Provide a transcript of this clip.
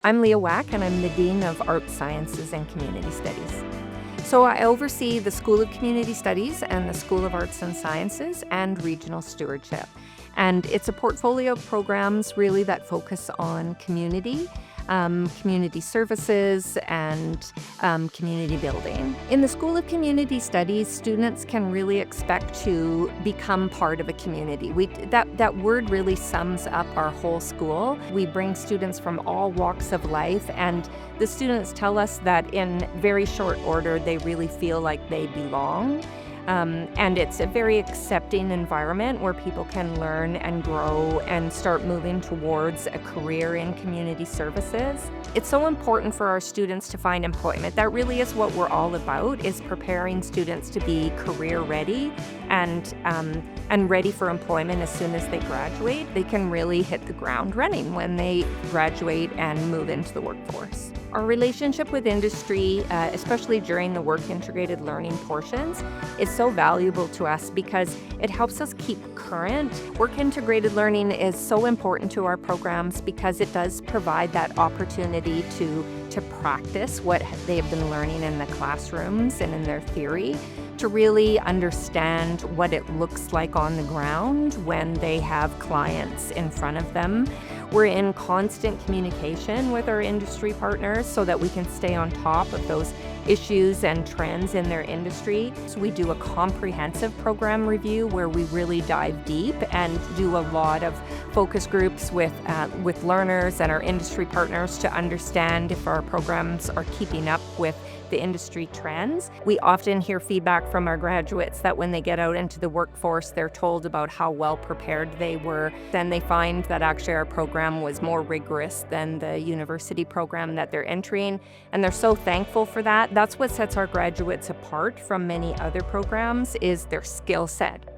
I'm Leah Wack, and I'm the Dean of Arts, Sciences, and Community Studies. So I oversee the School of Community Studies and the School of Arts and Sciences and Regional Stewardship. And it's a portfolio of programs really that focus on community services, and community building. In the School of Community Studies, students can really expect to become part of a community. That word really sums up our whole school. We bring students from all walks of life, and the students tell us that in very short order, they really feel like they belong. And it's a very accepting environment where people can learn and grow and start moving towards a career in community services. It's so important for our students to find employment. That really is what we're all about, is preparing students to be career ready and ready for employment as soon as they graduate. They can really hit the ground running when they graduate and move into the workforce. Our relationship with industry, especially during the work integrated learning portions, is so valuable to us because it helps us keep current. Work integrated learning is so important to our programs because it does provide that opportunity to practice what they have been learning in the classrooms and in their theory, to really understand what it looks like on the ground when they have clients in front of them. We're in constant communication with our industry partners so that we can stay on top of those issues and trends in their industry. So we do a comprehensive program review where we really dive deep and do a lot of focus groups with learners and our industry partners to understand if our programs are keeping up with the industry trends. We often hear feedback from our graduates that when they get out into the workforce, they're told about how well prepared they were. Then they find that actually our program was more rigorous than the university program that they're entering, and they're so thankful for that. That's what sets our graduates apart from many other programs, is their skill set.